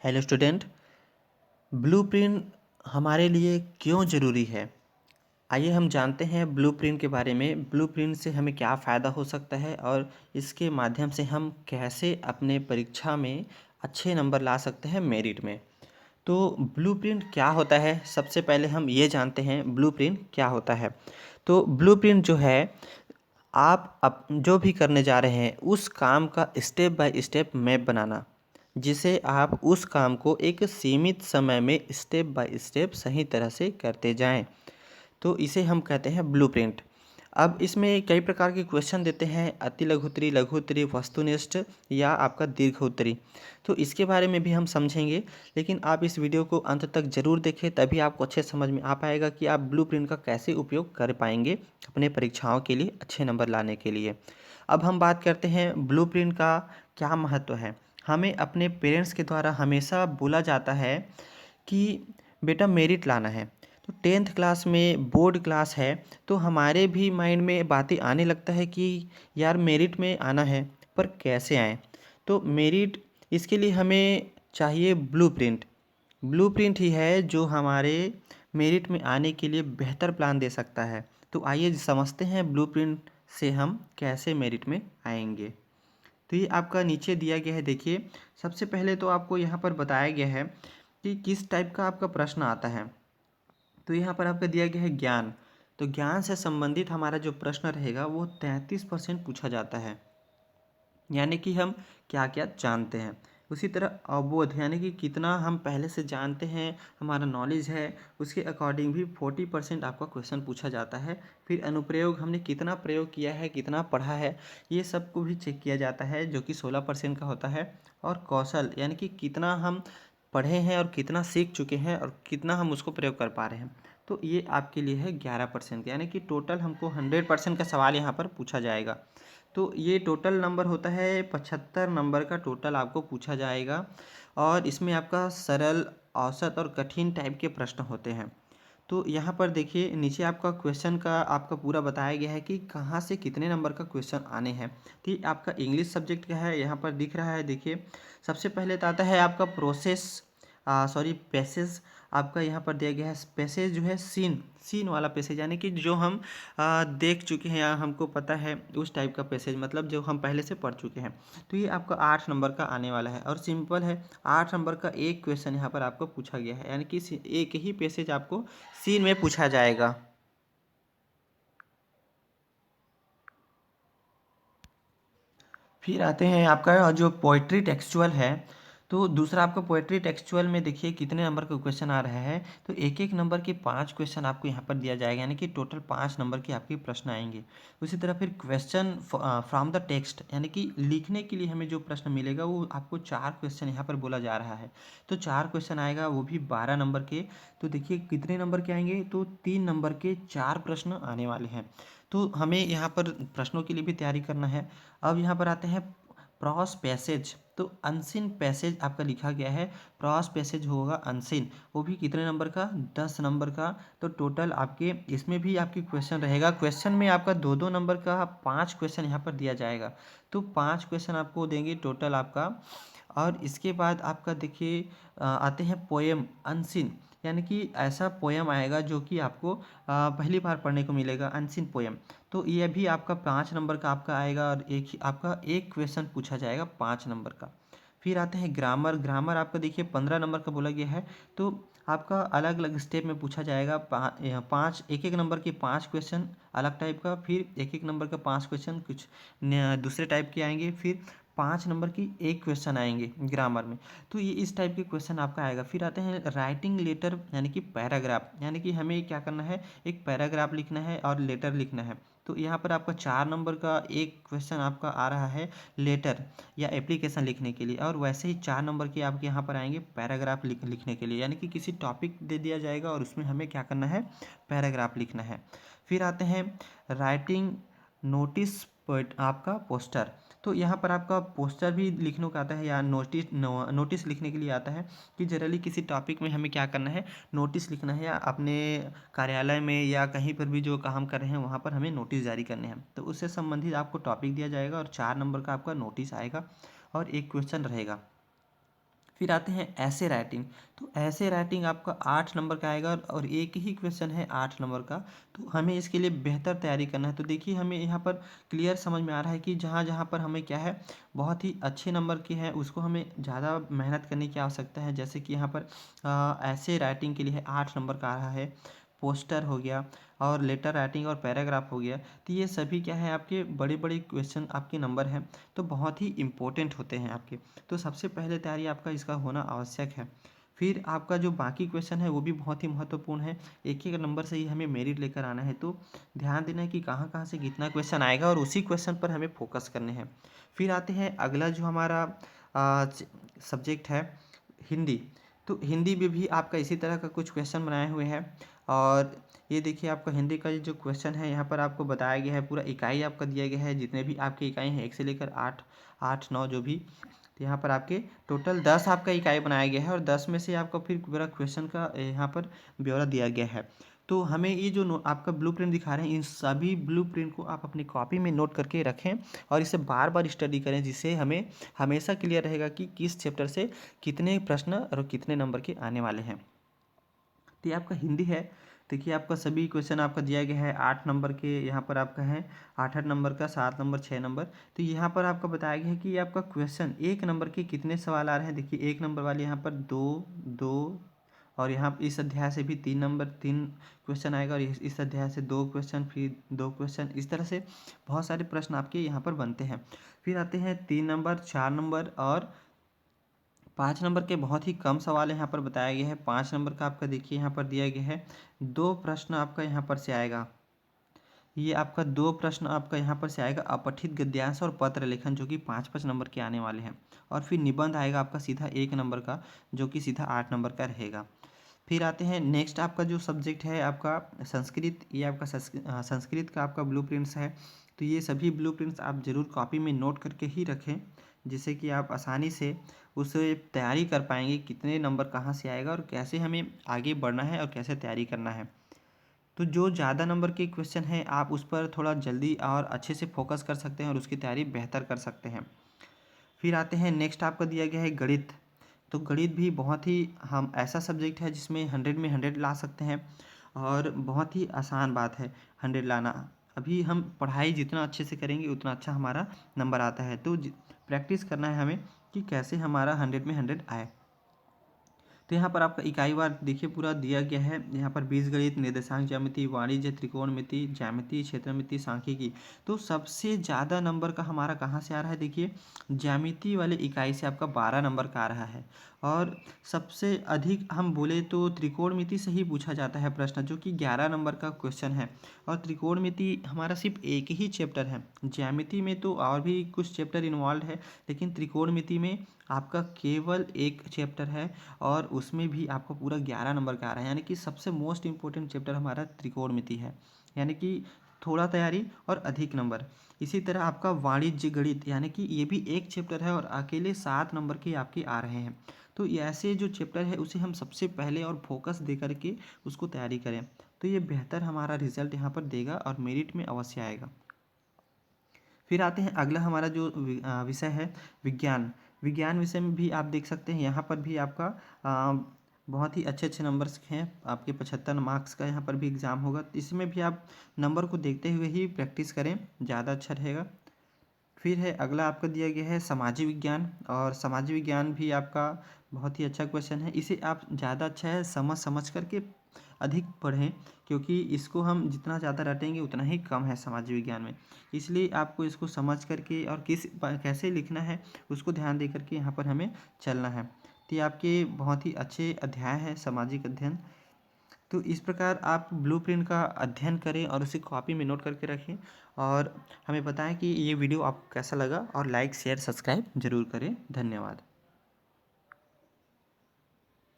Hello student. Blueprint हमारे लिए क्यों ज़रूरी है? आइए हम जानते हैं ब्लूप्रिंट के बारे में। ब्लूप्रिंट से हमें क्या फ़ायदा हो सकता है और इसके माध्यम से हम कैसे अपने परीक्षा में अच्छे नंबर ला सकते हैं मेरिट में। तो ब्लूप्रिंट क्या होता है? सबसे पहले हम ये जानते हैं ब्लूप्रिंट क्या होता है। तो ब्लूप्रिंट जो है, आप जो भी करने जा रहे हैं उस काम का स्टेप बाय स्टेप मैप बनाना, जिसे आप उस काम को एक सीमित समय में स्टेप बाय स्टेप सही तरह से करते जाएं, तो इसे हम कहते हैं ब्लूप्रिंट। अब इसमें कई प्रकार के क्वेश्चन देते हैं, अति लघुत्तरी, लघुत्तरी, वस्तुनिष्ठ या आपका दीर्घोत्तरी। तो इसके बारे में भी हम समझेंगे, लेकिन आप इस वीडियो को अंत तक ज़रूर देखें, तभी आपको अच्छे समझ में आ पाएगा कि आप ब्लूप्रिंट का कैसे उपयोग कर पाएंगे अपने परीक्षाओं के लिए अच्छे नंबर लाने के लिए। अब हम बात करते हैं ब्लूप्रिंट का क्या महत्व है। हमें अपने पेरेंट्स के द्वारा हमेशा बोला जाता है कि बेटा मेरिट लाना है। तो 10th क्लास में बोर्ड क्लास है, तो हमारे भी माइंड में बातें आने लगता है कि यार मेरिट में आना है, पर कैसे आए। तो मेरिट, इसके लिए हमें चाहिए ब्लूप्रिंट। ब्लूप्रिंट ही है जो हमारे मेरिट में आने के लिए बेहतर प्लान दे सकता है। तो आइए समझते हैं ब्लूप्रिंट से हम कैसे मेरिट में आएंगे। तो ये आपका नीचे दिया गया है, देखिए। सबसे पहले तो आपको यहाँ पर बताया गया है कि किस टाइप का आपका प्रश्न आता है। तो यहाँ पर आपका दिया गया है ज्ञान। तो ज्ञान से संबंधित हमारा जो प्रश्न रहेगा वो 33% पूछा जाता है, यानी कि हम क्या क्या जानते हैं। उसी तरह अवबोध, यानी कि कितना हम पहले से जानते हैं, हमारा नॉलेज है, उसके अकॉर्डिंग भी 40% आपका क्वेश्चन पूछा जाता है। फिर अनुप्रयोग, हमने कितना प्रयोग किया है, कितना पढ़ा है, ये सब को भी चेक किया जाता है, जो कि 16% का होता है। और कौशल, यानी कि कितना हम पढ़े हैं और कितना सीख चुके हैं और कितना हम उसको प्रयोग कर पा रहे हैं। तो ये आपके लिए है 11%, यानी कि टोटल हमको 100% का सवाल यहाँ पर पूछा जाएगा। तो ये टोटल नंबर होता है 75 नंबर का टोटल आपको पूछा जाएगा। और इसमें आपका सरल, औसत और कठिन टाइप के प्रश्न होते हैं। तो यहाँ पर देखिए नीचे आपका क्वेश्चन का आपका पूरा बताया गया है कि कहाँ से कितने नंबर का क्वेश्चन आने हैं। तो ये आपका इंग्लिश सब्जेक्ट का है, यहाँ पर दिख रहा है, देखिए। सबसे पहले तो आता है आपका प्रोसेस, पैसेज। आपका यहाँ पर दिया गया है पैसेज जो है सीन, सीन वाला पैसेज, यानी कि जो हम देख चुके हैं या हमको पता है उस टाइप का पैसेज, मतलब जो हम पहले से पढ़ चुके हैं। तो ये आपका 8 नंबर का आने वाला है और सिंपल है। 8 नंबर का एक क्वेश्चन यहाँ पर आपको पूछा गया है, यानी कि एक ही पैसेज आपको सीन में पूछा जाएगा। फिर आते हैं आपका जो पोइट्री टेक्सचुअल है। तो दूसरा आपका पोइट्री टेक्सचुअल में देखिए कितने नंबर का क्वेश्चन आ रहा है। तो एक एक नंबर के 5 क्वेश्चन आपको यहाँ पर दिया जाएगा, यानी कि टोटल 5 नंबर के आपके प्रश्न आएंगे। उसी तरह फिर क्वेश्चन फ्रॉम द टेक्स्ट, यानी कि लिखने के लिए हमें जो प्रश्न मिलेगा वो आपको 4 क्वेश्चन यहाँ पर बोला जा रहा है। तो 4 क्वेश्चन आएगा, वो भी 12 नंबर के। तो देखिए कितने नंबर के आएंगे, तो 3 नंबर के 4 प्रश्न आने वाले हैं। तो हमें यहाँ पर प्रश्नों के लिए भी तैयारी करना है। अब यहाँ पर आते हैं प्रॉस पैसेज। तो अनसीन पैसेज आपका लिखा गया है, प्रॉस पैसेज होगा अनसीन, वो भी कितने नंबर का, 10 नंबर का। तो टोटल आपके इसमें भी आपकी क्वेश्चन रहेगा, क्वेश्चन में आपका 2-2 नंबर का 5 क्वेश्चन यहाँ पर दिया जाएगा। तो 5 क्वेश्चन आपको देंगे टोटल आपका। और इसके बाद आपका देखिए आते हैं पोएम अनसीन, यानी कि ऐसा पोएम आएगा जो कि आपको पहली बार पढ़ने को मिलेगा, अनसीन पोएम। तो ये भी आपका 5 नंबर का आपका आएगा और एक ही आपका एक क्वेश्चन पूछा जाएगा 5 नंबर का। फिर आते हैं ग्रामर। ग्रामर आपका देखिए 15 नंबर का बोला गया है। तो आपका अलग अलग स्टेप में पूछा जाएगा, पाँच एक एक नंबर के 5 क्वेश्चन अलग टाइप का, फिर एक एक नंबर का 5 क्वेश्चन कुछ दूसरे टाइप के आएंगे, फिर 5 नंबर की एक क्वेश्चन आएंगे ग्रामर में। तो ये इस टाइप के क्वेश्चन आपका आएगा। फिर आते हैं राइटिंग लेटर, यानी कि पैराग्राफ, यानी कि हमें क्या करना है, एक पैराग्राफ लिखना है और लेटर लिखना है। तो यहाँ पर आपका 4 नंबर का एक क्वेश्चन आपका आ रहा है लेटर या एप्लीकेशन लिखने के लिए, और वैसे ही 4 नंबर के आपके यहाँ पर आएंगे पैराग्राफ लिखने के लिए, यानी कि किसी टॉपिक दे दिया जाएगा और उसमें हमें क्या करना है, पैराग्राफ लिखना है। फिर आते हैं राइटिंग नोटिस आपका पोस्टर। तो यहाँ पर आपका पोस्टर भी लिखने को आता है या नोटिस लिखने के लिए आता है, कि जनरली किसी टॉपिक में हमें क्या करना है, नोटिस लिखना है, या अपने कार्यालय में या कहीं पर भी जो काम कर रहे हैं वहाँ पर हमें नोटिस जारी करने हैं। तो उससे संबंधित आपको टॉपिक दिया जाएगा और 4 नंबर का आपका नोटिस आएगा और एक क्वेश्चन रहेगा। फिर आते हैं ऐसे राइटिंग। तो ऐसे राइटिंग आपका 8 नंबर का आएगा और एक ही क्वेश्चन है 8 नंबर का। तो हमें इसके लिए बेहतर तैयारी करना है। तो देखिए हमें यहाँ पर क्लियर समझ में आ रहा है कि जहाँ जहाँ पर हमें क्या है बहुत ही अच्छे नंबर की है उसको हमें ज़्यादा मेहनत करने की आवश्यकता है। जैसे कि यहाँ पर ऐसे राइटिंग के लिए है 8 नंबर का आ रहा है, पोस्टर हो गया और लेटर राइटिंग और पैराग्राफ हो गया। तो ये सभी क्या है आपके बड़े बड़े क्वेश्चन आपके नंबर हैं, तो बहुत ही इम्पोर्टेंट होते हैं आपके। तो सबसे पहले तैयारी आपका इसका होना आवश्यक है। फिर आपका जो बाकी क्वेश्चन है वो भी बहुत ही महत्वपूर्ण है। एक एक नंबर से ही हमें मेरिट लेकर आना है, तो ध्यान देना है कि कहाँ कहाँ से कितना क्वेश्चन आएगा और उसी क्वेश्चन पर हमें फोकस करने हैं। फिर आते हैं अगला जो हमारा सब्जेक्ट है हिंदी। तो हिंदी में भी आपका इसी तरह का कुछ क्वेश्चन बनाए हुए हैं। और ये देखिए आपका हिंदी का जो क्वेश्चन है यहाँ पर आपको बताया गया है, पूरा इकाई आपका दिया गया है, जितने भी आपके इकाई हैं 1 से लेकर 8, 8, 9 जो भी। तो यहाँ पर आपके टोटल 10 आपका इकाई बनाया गया है और 10 में से आपका फिर पूरा क्वेश्चन का यहाँ पर ब्यौरा दिया गया है। तो हमें ये जो आपका ब्लूप्रिंट दिखा रहे हैं, इन सभी ब्लूप्रिंट को आप अपनी कॉपी में नोट करके रखें और इसे बार बार स्टडी करें, जिससे हमें हमेशा क्लियर रहेगा कि किस चैप्टर से कितने प्रश्न और कितने नंबर के आने वाले हैं। तो ये आपका हिंदी है। देखिए आपका सभी क्वेश्चन आपका दिया गया है 8 नंबर के, यहाँ पर आपका है 8-8 नंबर का, 7 नंबर, 6 नंबर। तो यहाँ पर आपका बताया गया है कि ये आपका क्वेश्चन 1 नंबर के कितने सवाल आ रहे हैं। देखिए 1 नंबर वाले यहाँ पर 2, 2 और यहाँ इस अध्याय से भी 3 नंबर 3 क्वेश्चन आएगा और इस अध्याय से 2 क्वेश्चन, फिर 2 क्वेश्चन, इस तरह से बहुत सारे प्रश्न आपके यहाँ पर बनते हैं। फिर आते हैं 3 नंबर, 4 नंबर और 5 नंबर के बहुत ही कम सवाल यहाँ पर बताया गया है। 5 नंबर का आपका देखिए यहाँ पर दिया गया है 2 प्रश्न आपका यहाँ पर से आएगा। ये आपका 2 प्रश्न आपका यहाँ पर से आएगा, अपठित गद्यांश और पत्र लेखन, जो कि 5-5 नंबर के आने वाले हैं। और फिर निबंध आएगा आपका सीधा 1 नंबर का, जो कि सीधा 8 नंबर का रहेगा। फिर आते हैं नेक्स्ट आपका जो सब्जेक्ट है आपका संस्कृत। ये आपका संस्कृत का आपका ब्लूप्रिंट्स है। तो ये सभी ब्लूप्रिंट्स आप ज़रूर कॉपी में नोट करके ही रखें, जिससे कि आप आसानी से उसे तैयारी कर पाएंगे, कितने नंबर कहाँ से आएगा और कैसे हमें आगे बढ़ना है और कैसे तैयारी करना है। तो जो ज़्यादा नंबर के क्वेश्चन हैं आप उस पर थोड़ा जल्दी और अच्छे से फोकस कर सकते हैं और उसकी तैयारी बेहतर कर सकते हैं। फिर आते हैं नेक्स्ट आपका दिया गया है गणित। तो गणित भी बहुत ही हम ऐसा सब्जेक्ट है जिसमें 100 में 100 ला सकते हैं और बहुत ही आसान बात है 100 लाना। अभी हम पढ़ाई जितना अच्छे से करेंगे उतना अच्छा हमारा नंबर आता है। तो प्रैक्टिस करना है हमें कि कैसे हमारा 100 में 100 आए। तो यहाँ पर आपका इकाईवार देखिए पूरा दिया गया है। यहाँ पर बीजगणित, निर्देशांक ज्यामिति, वाणिज्य, त्रिकोणमिति, ज्यामिति, क्षेत्रमिति, सांख्यिकी। तो सबसे ज़्यादा नंबर का हमारा कहाँ से आ रहा है, देखिए ज्यामिति वाले इकाई से आपका 12 नंबर का आ रहा है। और सबसे अधिक हम बोले तो त्रिकोणमिति से ही पूछा जाता है प्रश्न, जो कि 11 नंबर का क्वेश्चन है। और त्रिकोणमिति हमारा सिर्फ एक ही चैप्टर है। ज्यामिति में तो और भी कुछ चैप्टर इन्वॉल्व है, लेकिन त्रिकोणमिति में आपका केवल एक चैप्टर है और उसमें भी आपको पूरा 11 नंबर का आ रहा है। यानी कि सबसे मोस्ट इम्पोर्टेंट चैप्टर हमारा त्रिकोणमिति है, यानी कि थोड़ा तैयारी और अधिक नंबर। इसी तरह आपका वाणिज्य गणित, यानी कि ये भी एक चैप्टर है और अकेले 7 नंबर के आपके आ रहे हैं। तो ऐसे जो चैप्टर है उसे हम सबसे पहले और फोकस दे करके उसको तैयारी करें, तो ये बेहतर हमारा रिजल्ट यहाँ पर देगा और मेरिट में अवश्य आएगा। फिर आते हैं अगला हमारा जो विषय है विज्ञान। विज्ञान विषय में भी आप देख सकते हैं यहाँ पर भी आपका बहुत ही अच्छे अच्छे नंबर्स हैं। आपके 75 मार्क्स का यहाँ पर भी एग्ज़ाम होगा। इसमें भी आप नंबर को देखते हुए ही प्रैक्टिस करें, ज़्यादा अच्छा रहेगा। फिर है अगला आपका दिया गया है सामाजिक विज्ञान। और सामाजिक विज्ञान भी आपका बहुत ही अच्छा क्वेश्चन है। इसे आप ज़्यादा अच्छा है समझ समझ करके अधिक पढ़ें, क्योंकि इसको हम जितना ज़्यादा रटेंगे उतना ही कम है सामाजिक विज्ञान में। इसलिए आपको इसको समझ करके और कैसे लिखना है उसको ध्यान दे करके यहाँ पर हमें चलना है। तो ये आपके बहुत ही अच्छे अध्याय है सामाजिक अध्ययन। तो इस प्रकार आप ब्लूप्रिंट का अध्ययन करें और उसे कॉपी में नोट करके रखें और हमें बताएं कि ये वीडियो आपको कैसा लगा, और लाइक शेयर सब्सक्राइब जरूर करें। धन्यवाद।